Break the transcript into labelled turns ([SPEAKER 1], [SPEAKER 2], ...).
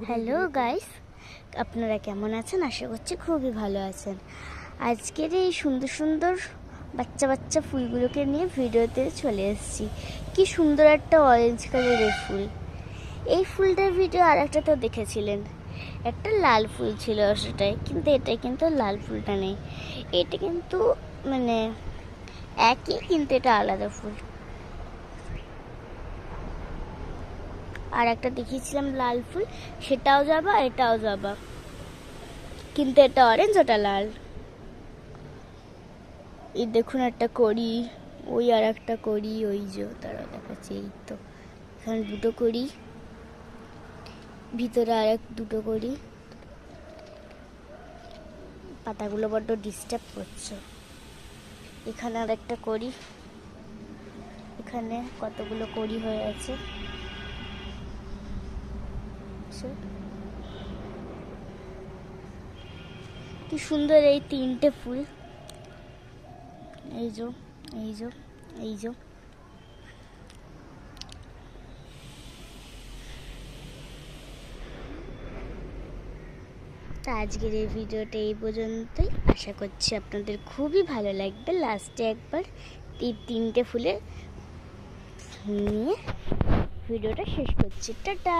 [SPEAKER 1] Hello guys, আপনারা কেমন আছেন? আশা করছি খুবই ভালো আছেন। আজকের এই সুন্দর সুন্দর বাচ্চা বাচ্চা ফুলগুলোকে নিয়ে ভিডিওতে চলে এসেছি। কি সুন্দর একটা অরেঞ্জ কালারের ফুল। এই ফুলটার ভিডিও আর একটা তো দেখেছিলেন, একটা লাল ফুল ছিল সেটাই, কিন্তু এটা কিন্তু লাল ফুলটা নেই। এটা কিন্তু মানে একই, কিন্তু এটা আলাদা ফুল। আর একটা দেখিয়েছিলাম লাল ফুল, সেটাও যাবা এটাও যাবা, কিন্তু এটা অরেঞ্জ ওটা লাল। এই দেখুন একটা কড়ি, ওই আর একটা কড়ি, ওই যে তারা দেখাচ্ছে, এই তো এখানে দুটো কড়ি, ভিতরে আর এক দুটো কড়ি। পাতাগুলো বড্ড ডিস্টার্ব করছে। এখানে আর একটা কড়ি, এখানে কতগুলো কড়ি হয়ে আছে। কি সুন্দর এই তিনটে ফুল, এই যে এই যে এই যে। তো আজকের এই ভিডিওটা এই পর্যন্তই। আশা করছি আপনাদের খুবই ভালো লাগবে। লাস্টে একবার এই তিনটে ফুলের নিয়ে ভিডিওটা শেষ করছি। টাটা।